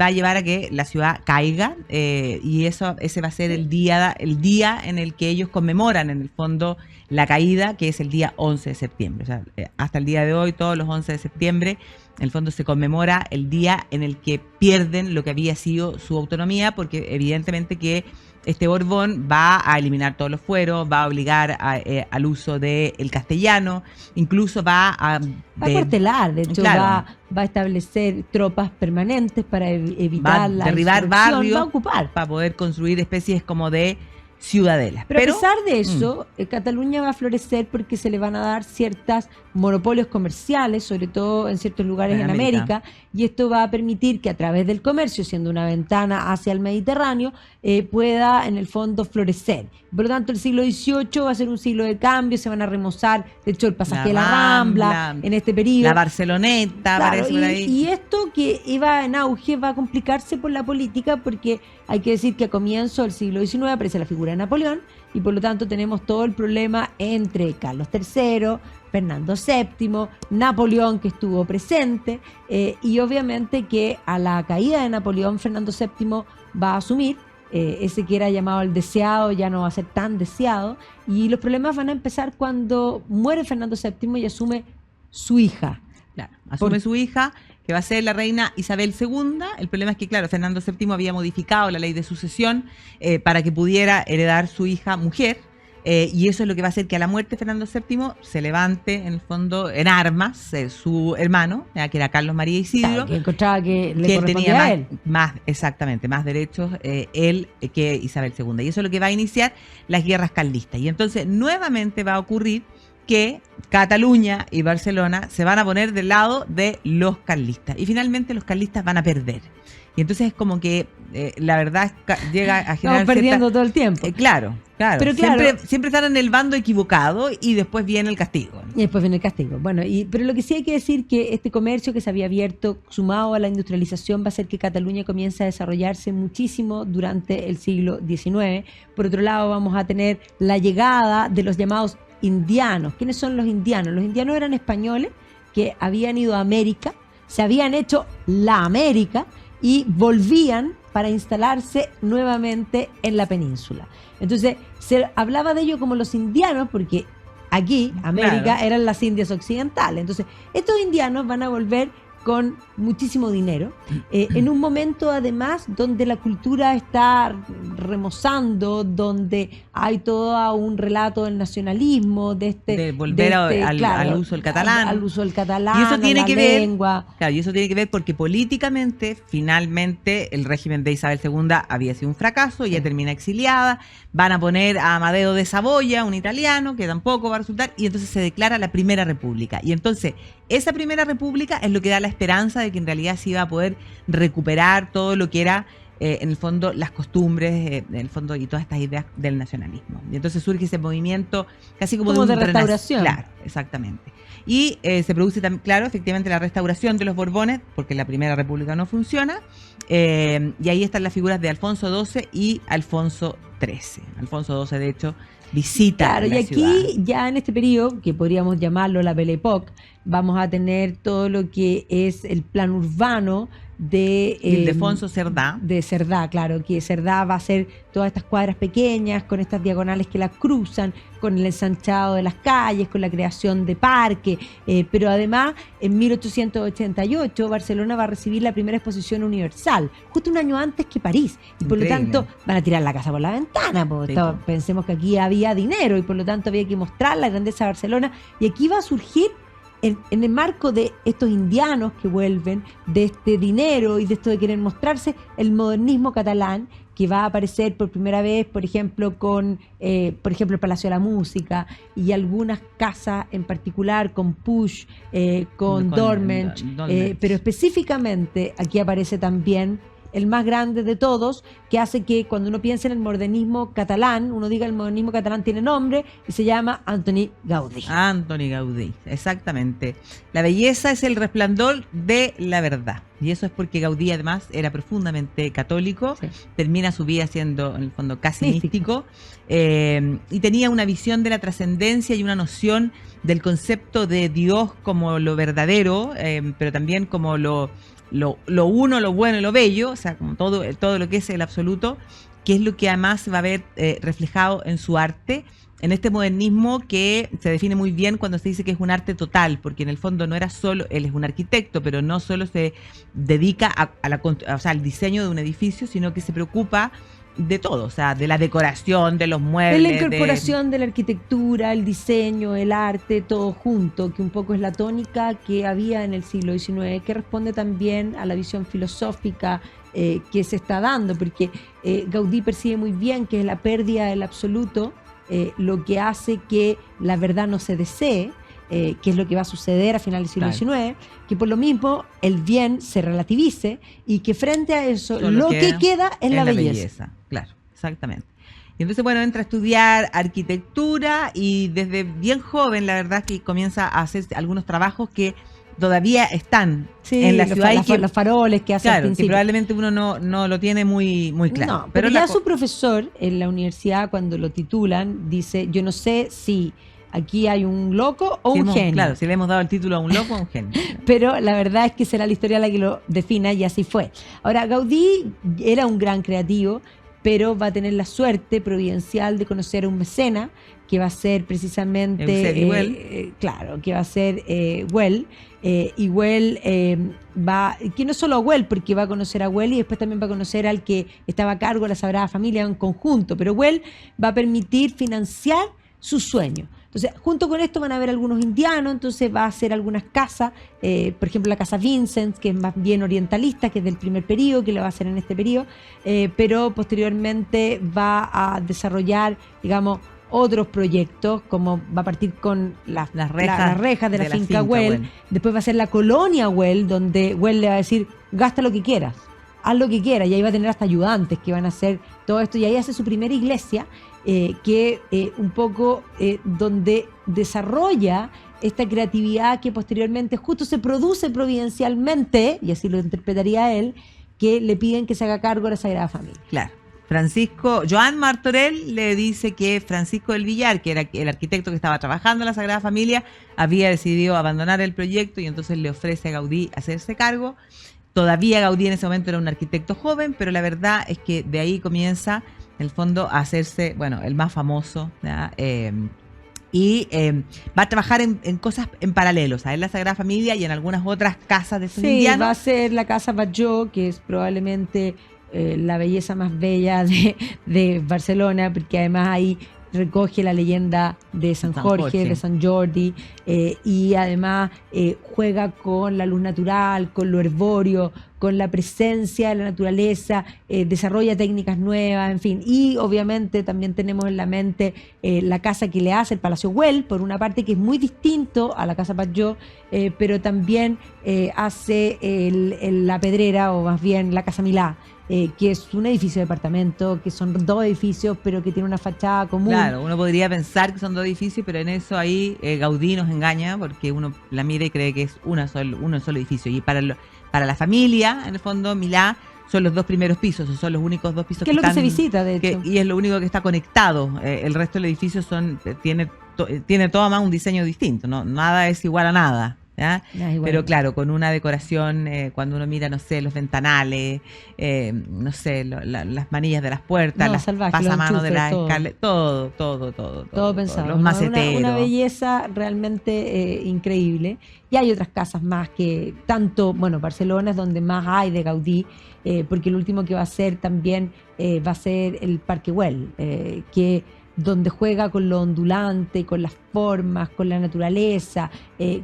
va a llevar a que la ciudad caiga y ese va a ser el día en el que ellos conmemoran en el fondo la caída, que es el día 11 de septiembre. O sea, hasta el día de hoy, todos los 11 de septiembre, en el fondo se conmemora el día en el que pierden lo que había sido su autonomía, porque evidentemente que este Borbón va a eliminar todos los fueros, va a obligar al uso del castellano, incluso va a cuartelar, de hecho, claro, va a establecer tropas permanentes para evitar la derribar barrios, va a ocupar, para poder construir especies como de ciudadelas. Pero a pesar de eso, Cataluña va a florecer porque se le van a dar ciertos monopolios comerciales, sobre todo en ciertos lugares en América, y esto va a permitir que a través del comercio, siendo una ventana hacia el Mediterráneo, pueda en el fondo florecer. Por lo tanto, el siglo XVIII va a ser un siglo de cambio, se van a remozar, de hecho, el pasaje de la Rambla en este periodo. La Barceloneta, claro, parece por ahí. Y esto que iba en auge va a complicarse por la política, porque hay que decir que a comienzo del siglo XIX aparece la figura de Napoleón, y por lo tanto tenemos todo el problema entre Carlos III, Fernando VII, Napoleón, que estuvo presente, y obviamente que a la caída de Napoleón, Fernando VII va a asumir. Ese que era llamado el deseado ya no va a ser tan deseado, y los problemas van a empezar cuando muere Fernando VII y asume su hija. Claro, asume su hija, que va a ser la reina Isabel II. El problema es que, claro, Fernando VII había modificado la ley de sucesión para que pudiera heredar su hija mujer. Y eso es lo que va a hacer que a la muerte de Fernando VII se levante en el fondo en armas su hermano, que era Carlos María Isidro, claro, que encontraba que le que tenía a él. más derechos él que Isabel II. Y eso es lo que va a iniciar las guerras carlistas. Y entonces nuevamente va a ocurrir que Cataluña y Barcelona se van a poner del lado de los carlistas. Y finalmente los carlistas van a perder. Y entonces es como que la verdad llega a generar... Estamos perdiendo todo el tiempo. Claro. Pero siempre están en el bando equivocado y después viene el castigo, ¿no? Y después viene el castigo. Bueno, pero lo que sí hay que decir que este comercio que se había abierto, sumado a la industrialización, va a hacer que Cataluña comience a desarrollarse muchísimo durante el siglo XIX. Por otro lado, vamos a tener la llegada de los llamados indianos. ¿Quiénes son los indianos? Los indianos eran españoles que habían ido a América, se habían hecho la América y volvían para instalarse nuevamente en la península. Entonces, se hablaba de ellos como los indianos porque aquí, América, claro, eran las Indias occidentales. Entonces, estos indianos van a volver con muchísimo dinero, en un momento además donde la cultura está remozando, donde hay todo un relato del nacionalismo, de volver al uso del catalán. Al uso del catalán, y eso tiene que ver, lengua. Claro, y eso tiene que ver porque políticamente, finalmente, el régimen de Isabel II había sido un fracaso, ella termina exiliada, van a poner a Amadeo de Saboya, un italiano, que tampoco va a resultar, y entonces se declara la Primera República. Y entonces, esa Primera República es lo que da la esperanza de que en realidad se iba a poder recuperar todo lo que era, en el fondo, las costumbres, en el fondo, y todas estas ideas del nacionalismo. Y entonces surge ese movimiento casi como de restauración. Claro, exactamente. Y se produce también, claro, efectivamente la restauración de los Borbones, porque la Primera República no funciona, y ahí están las figuras de Alfonso XII y Alfonso XIII. Alfonso XII, de hecho, visita la aquí ciudad. Ya en este periodo, que podríamos llamarlo la Belle Époque, vamos a tener todo lo que es el plan urbano de Ildefonso Cerdá. De Cerdá, claro, que Cerdá va a ser todas estas cuadras pequeñas, con estas diagonales que las cruzan, con el ensanchado de las calles, con la creación de parques, pero además en 1888 Barcelona va a recibir la primera exposición universal, justo un año antes que París, y por lo tanto van a tirar la casa por la ventana, porque pensemos que aquí había dinero y por lo tanto había que mostrar la grandeza de Barcelona, y aquí va a surgir en el marco de estos indianos que vuelven, de este dinero y de esto de querer mostrarse, el modernismo catalán, que va a aparecer por primera vez, por ejemplo, el Palacio de la Música y algunas casas en particular, con Puig, con Dormench, pero específicamente aquí aparece también el más grande de todos, que hace que cuando uno piensa en el modernismo catalán, uno diga el modernismo catalán tiene nombre y se llama Antoni Gaudí. Antoni Gaudí, exactamente. La belleza es el resplandor de la verdad. Y eso es porque Gaudí además era profundamente católico, sí. Termina su vida siendo en el fondo casi místico, y tenía una visión de la trascendencia y una noción del concepto de Dios como lo verdadero, pero también como lo uno, lo bueno y lo bello, o sea, como todo lo que es el absoluto, que es lo que además se va a ver reflejado en su arte, en este modernismo que se define muy bien cuando se dice que es un arte total, porque en el fondo no era solo, él es un arquitecto, pero no solo se dedica al diseño de un edificio, sino que se preocupa de todo, o sea, de la decoración, de los muebles. De la incorporación de la arquitectura, el diseño, el arte, todo junto, que un poco es la tónica que había en el siglo XIX, que responde también a la visión filosófica que se está dando, porque Gaudí percibe muy bien que es la pérdida del absoluto lo que hace que la verdad no se desee, que es lo que va a suceder a finales del siglo XIX, que por lo mismo el bien se relativice y que frente a eso lo que queda es la belleza. Claro, exactamente. Y entonces, bueno, entra a estudiar arquitectura y desde bien joven, la verdad, que comienza a hacer algunos trabajos que todavía están en la ciudad. Los faroles que hace al principio. Que probablemente uno no lo tiene muy claro. No, pero ya su profesor en la universidad, cuando lo titulan, dice, yo no sé si aquí hay un loco o un genio. Claro, si le hemos dado el título a un loco o a un genio. Pero la verdad es que será la historia la que lo defina y así fue. Ahora, Gaudí era un gran creativo, pero va a tener la suerte providencial de conocer a un mecena que va a ser precisamente que va a ser Güell, y Güell que no solo a Güell, porque va a conocer a Güell y después también va a conocer al que estaba a cargo de la Sagrada Familia en conjunto, pero Güell va a permitir financiar su sueño. Entonces, junto con esto van a haber algunos indianos, entonces va a hacer algunas casas, por ejemplo la casa Vincent, que es más bien orientalista, que es del primer periodo, que lo va a hacer en este periodo, pero posteriormente va a desarrollar, digamos, otros proyectos, como va a partir con las rejas de la finca Güell, después va a ser la colonia Güell, donde Güell le va a decir, gasta lo que quieras, haz lo que quieras, y ahí va a tener hasta ayudantes que van a hacer todo esto, y ahí hace su primera iglesia, un poco donde desarrolla esta creatividad que posteriormente justo se produce providencialmente, y así lo interpretaría él, que le piden que se haga cargo de la Sagrada Familia. Claro. Joan Martorell le dice que Francisco del Villar, que era el arquitecto que estaba trabajando en la Sagrada Familia, había decidido abandonar el proyecto y entonces le ofrece a Gaudí hacerse cargo. Todavía Gaudí en ese momento era un arquitecto joven, pero la verdad es que de ahí comienza, en el fondo, a hacerse, el más famoso, va a trabajar en cosas en paralelo, o sea, en la Sagrada Familia y en algunas otras casas de estos indianos. Sí, va a ser la casa Batlló, que es probablemente la belleza más bella de Barcelona, porque además ahí recoge la leyenda de San Jorge, de San Jordi, y además juega con la luz natural, con lo herbóreo, con la presencia de la naturaleza, desarrolla técnicas nuevas, en fin. Y obviamente también tenemos en la mente la casa que le hace el Palacio Güell, por una parte, que es muy distinto a la casa Batlló, pero también hace la Pedrera, o más bien la casa Milá, que es un edificio de departamento, que son dos edificios, pero que tiene una fachada común. Claro, uno podría pensar que son dos edificios, pero en eso ahí Gaudí nos engaña, porque uno la mira y cree que es un solo edificio. Y para la familia, en el fondo, Milá, son los dos primeros pisos, o son los únicos dos pisos que es lo que se visita, de hecho. Y es lo único que está conectado. El resto del edificio tiene todo más un diseño distinto, ¿no? Nada es igual a nada. ¿Ya? Pero claro, con una decoración, cuando uno mira, no sé, los ventanales, no sé, las manillas de las puertas, las pasamanos de las escaleras, todo pensado. Los maceteros. Una belleza realmente increíble. Y hay otras casas más que tanto, Barcelona es donde más hay de Gaudí, porque el último que va a ser también va a ser el Parque Güell, que donde juega con lo ondulante, con las formas, con la naturaleza,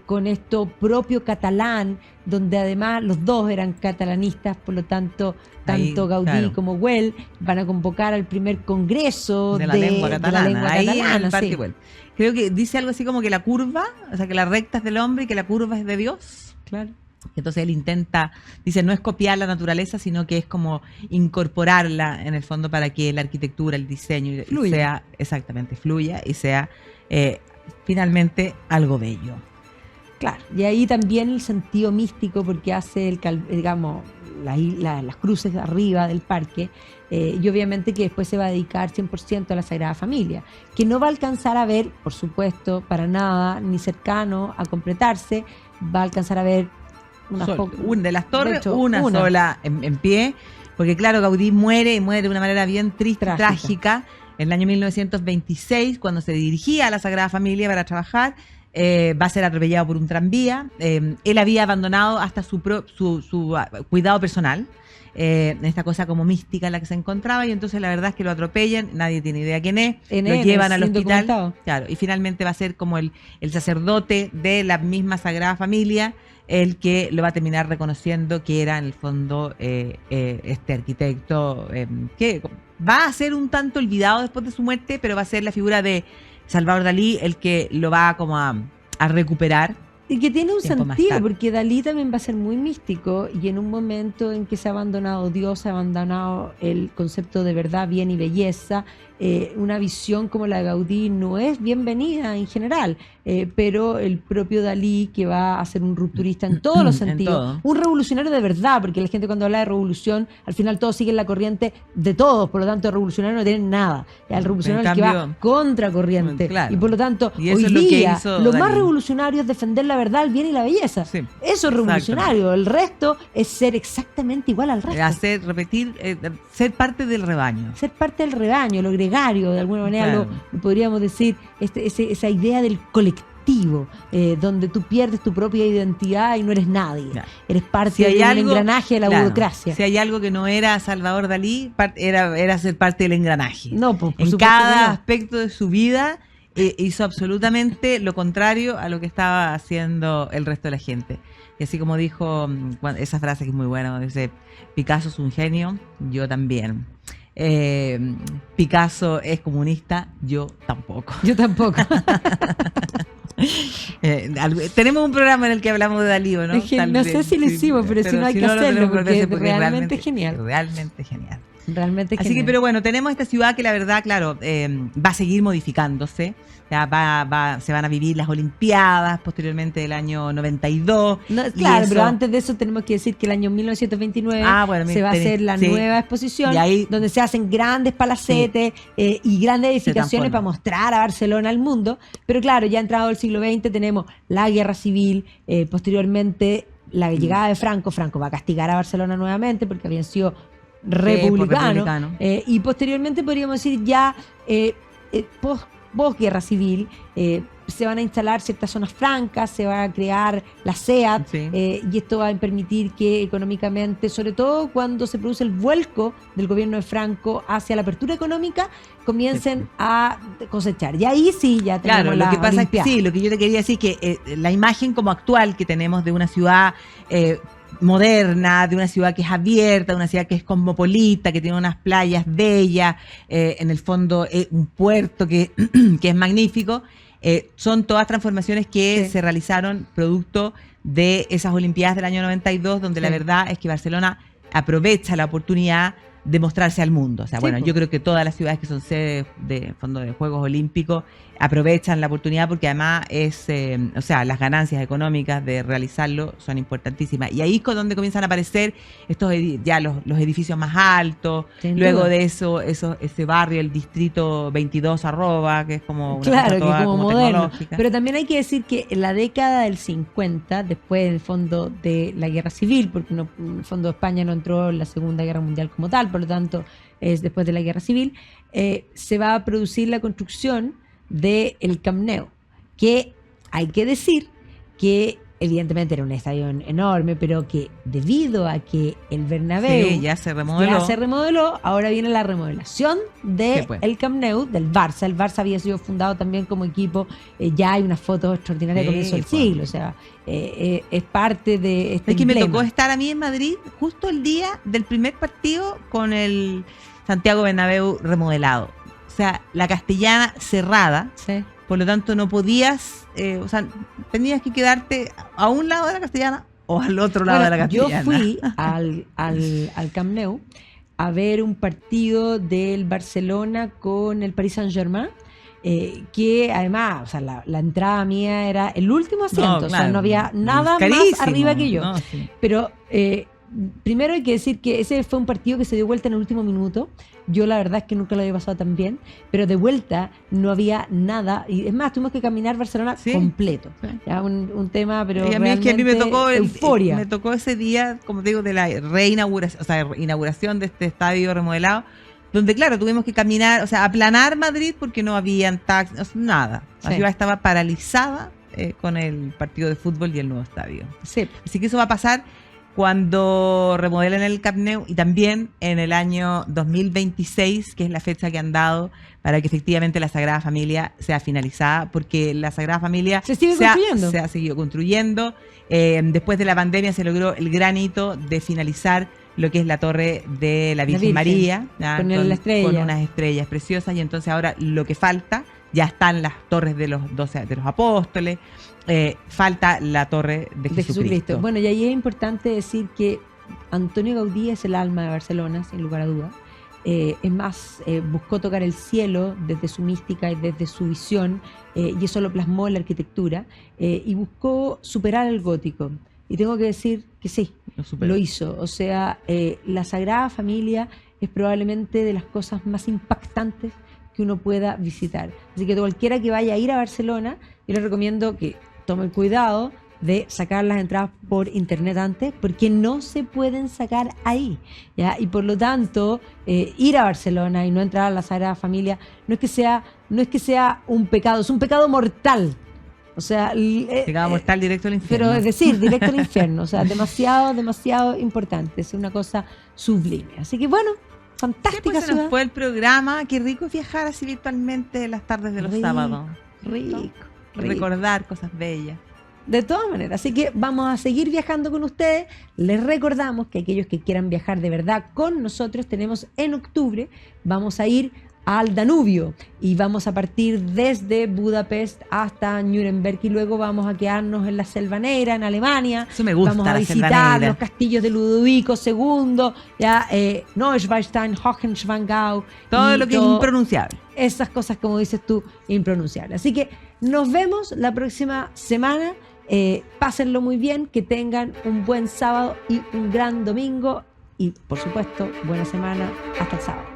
con esto propio catalán, donde además los dos eran catalanistas, por lo tanto, tanto Ahí, Gaudí claro, como Güell van a convocar al primer congreso de la lengua catalana. Ahí en el Parque sí. Güell. Creo que dice algo así como que la curva, o sea, que la recta es del hombre y que la curva es de Dios. Claro. Entonces él intenta, dice, no es copiar la naturaleza, sino que es como incorporarla en el fondo para que la arquitectura, el diseño Fluya. sea, exactamente, fluya y sea finalmente algo bello. Claro, y ahí también el sentido místico, porque hace digamos, las cruces de arriba del parque, y obviamente que después se va a dedicar 100% a la Sagrada Familia, que no va a alcanzar a ver, por supuesto, para nada, ni cercano a completarse, va a alcanzar a ver De las torres, de hecho, una sola en pie, porque claro, Gaudí muere y muere de una manera bien triste, trágica, en el año 1926, cuando se dirigía a la Sagrada Familia para trabajar. Va a ser atropellado por un tranvía. Él había abandonado hasta su cuidado personal, en esta cosa como mística en la que se encontraba, y entonces la verdad es que lo atropellan, nadie tiene idea quién es, lo llevan al hospital, claro, y finalmente va a ser como el sacerdote de la misma Sagrada Familia el que lo va a terminar reconociendo que era en el fondo este arquitecto que va a ser un tanto olvidado después de su muerte, pero va a ser la figura de Salvador Dalí el que lo va como a recuperar. Y que tiene un sentido, porque Dalí también va a ser muy místico, y en un momento en que se ha abandonado Dios, se ha abandonado el concepto de verdad, bien y belleza, una visión como la de Gaudí no es bienvenida en general, pero el propio Dalí, que va a ser un rupturista en todos los sentidos, un revolucionario de verdad, porque la gente cuando habla de revolución, al final todos siguen la corriente de todos, por lo tanto el revolucionario no tiene nada, el revolucionario es el que va contra corriente, claro, y por lo tanto hoy día lo más revolucionario es defender la verdad, el bien y la belleza. Sí, eso es revolucionario. El resto es ser exactamente igual al resto. Ser parte del rebaño. Ser parte del rebaño, lo gregario, de alguna manera, claro, lo podríamos decir, esa idea del colectivo, donde tú pierdes tu propia identidad y no eres nadie. Claro. Eres parte del engranaje de la burocracia. Si hay algo que no era Salvador Dalí, era ser parte del engranaje. No, por en cada aspecto de su vida hizo absolutamente lo contrario a lo que estaba haciendo el resto de la gente. Y así como dijo esa frase que es muy buena, dice, Picasso es un genio, yo también. Picasso es comunista, yo tampoco. Yo tampoco. Tenemos un programa en el que hablamos de Dalí, ¿no? No sé si lo hicimos, pero si no hay que hacerlo, porque es realmente genial. Realmente genial. Realmente Así genial. que, pero bueno, tenemos esta ciudad que la verdad, claro, va a seguir modificándose. Ya se van a vivir las Olimpiadas posteriormente del año 92. Claro, pero antes de eso tenemos que decir que el año 1929 se va a hacer la nueva exposición, donde se hacen grandes palacetes y grandes edificaciones para mostrar a Barcelona al mundo. Pero claro, ya entrado el siglo XX tenemos la guerra civil, posteriormente la llegada de Franco. Franco va a castigar a Barcelona nuevamente porque habían sido republicanos. Y posteriormente podríamos decir ya post-guerra civil, se van a instalar ciertas zonas francas, se va a crear la SEAT, y esto va a permitir que económicamente, sobre todo cuando se produce el vuelco del gobierno de Franco hacia la apertura económica, comiencen a cosechar. Y ahí sí ya tenemos lo que pasa es que lo que yo te quería decir es que la imagen como actual que tenemos de una ciudad moderna, de una ciudad que es abierta, de una ciudad que es cosmopolita, que tiene unas playas bellas, en el fondo un puerto que es magnífico, son todas transformaciones que se realizaron producto de esas Olimpiadas del año 92, donde la verdad es que Barcelona aprovecha la oportunidad de mostrarse al mundo. O sea, bueno, yo creo que todas las ciudades que son sede de fondo de Juegos Olímpicos aprovechan la oportunidad porque además las ganancias económicas de realizarlo son importantísimas. Y ahí es donde comienzan a aparecer los edificios más altos. Sin luego duda. De eso, ese barrio, el distrito 22 que es como una cosa toda como como moderno. Pero también hay que decir que en la década del 50, después del fondo de la guerra civil, porque en el fondo España no entró en la Segunda Guerra Mundial como tal, por lo tanto es después de la guerra civil, se va a producir la construcción del Camp Nou, que hay que decir que evidentemente era un estadio enorme, pero que debido a que el Bernabéu ya se remodeló, ahora viene la remodelación de pues. el Camp Nou, del Barça. El Barça había sido fundado también como equipo, ya hay una foto extraordinaria de comienzo del siglo, o sea, es parte de este Es que emblema. me tocó estar a mí en Madrid justo el día del primer partido con el Santiago Bernabéu remodelado. O sea, la Castellana cerrada. Sí. Por lo tanto, no podías, o sea, tenías que quedarte a un lado de la Castellana o al otro lado de la Castellana. Yo fui al Camp Nou a ver un partido del Barcelona con el Paris Saint-Germain, que además, o sea, la entrada mía era el último asiento, No, o sea, claro, no había nada carísimo, más arriba que yo. no, sí. Pero primero hay que decir que ese fue un partido que se dio vuelta en el último minuto. Yo la verdad es que nunca lo había pasado tan bien, pero de vuelta no había nada. Y es más, tuvimos que caminar Barcelona completo. Sí. Ya, un tema, pero y a mí es que a mí me tocó euforia. Me tocó ese día, como te digo, de la reinauguración, o sea, inauguración de este estadio remodelado, donde claro, tuvimos que caminar, o sea, aplanar Madrid porque no habían taxis, nada. La ciudad estaba paralizada con el partido de fútbol y el nuevo estadio. Sí. Así que eso va a pasar cuando remodelen el Camp Nou y también en el año 2026, que es la fecha que han dado para que efectivamente la Sagrada Familia sea finalizada, porque la Sagrada Familia se ha seguido construyendo. Después de la pandemia se logró el gran hito de finalizar lo que es la torre de la Virgen María, con unas estrellas preciosas, y entonces ahora lo que falta, ya están las torres de los 12 de los apóstoles, falta la torre de Jesucristo. Bueno, y ahí es importante decir que Antonio Gaudí es el alma de Barcelona, sin lugar a dudas. Es más, buscó tocar el cielo desde su mística y desde su visión, y eso lo plasmó en la arquitectura, y buscó superar el gótico. Y tengo que decir que sí, lo hizo. O sea, la Sagrada Familia es probablemente de las cosas más impactantes que uno pueda visitar. Así que cualquiera que vaya a ir a Barcelona, yo les recomiendo que tomen cuidado de sacar las entradas por internet antes, porque no se pueden sacar ahí, ¿ya? Y por lo tanto, ir a Barcelona y no entrar a la Sagrada Familia no es que sea un pecado, es un pecado mortal. O sea, pecado mortal directo al infierno. Pero es decir, directo al infierno. O sea, demasiado importante. Es una cosa sublime. Así que bueno, fantástica se nos fue el programa. Qué rico es viajar así virtualmente las tardes de los sábados. Rico. Recordar cosas bellas. De todas maneras, así que vamos a seguir viajando con ustedes. Les recordamos que aquellos que quieran viajar de verdad con nosotros, tenemos en octubre, vamos a ir al Danubio y vamos a partir desde Budapest hasta Nuremberg y luego vamos a quedarnos en la Selva Negra, en Alemania. Eso me gusta. Vamos a visitar los castillos de Ludovico II, ya, Neuschwanstein, Hohenschwangau. Todo lo que es impronunciable. Esas cosas, como dices tú, impronunciables. Así que nos vemos la próxima semana. Pásenlo muy bien, que tengan un buen sábado y un gran domingo y por supuesto buena semana hasta el sábado.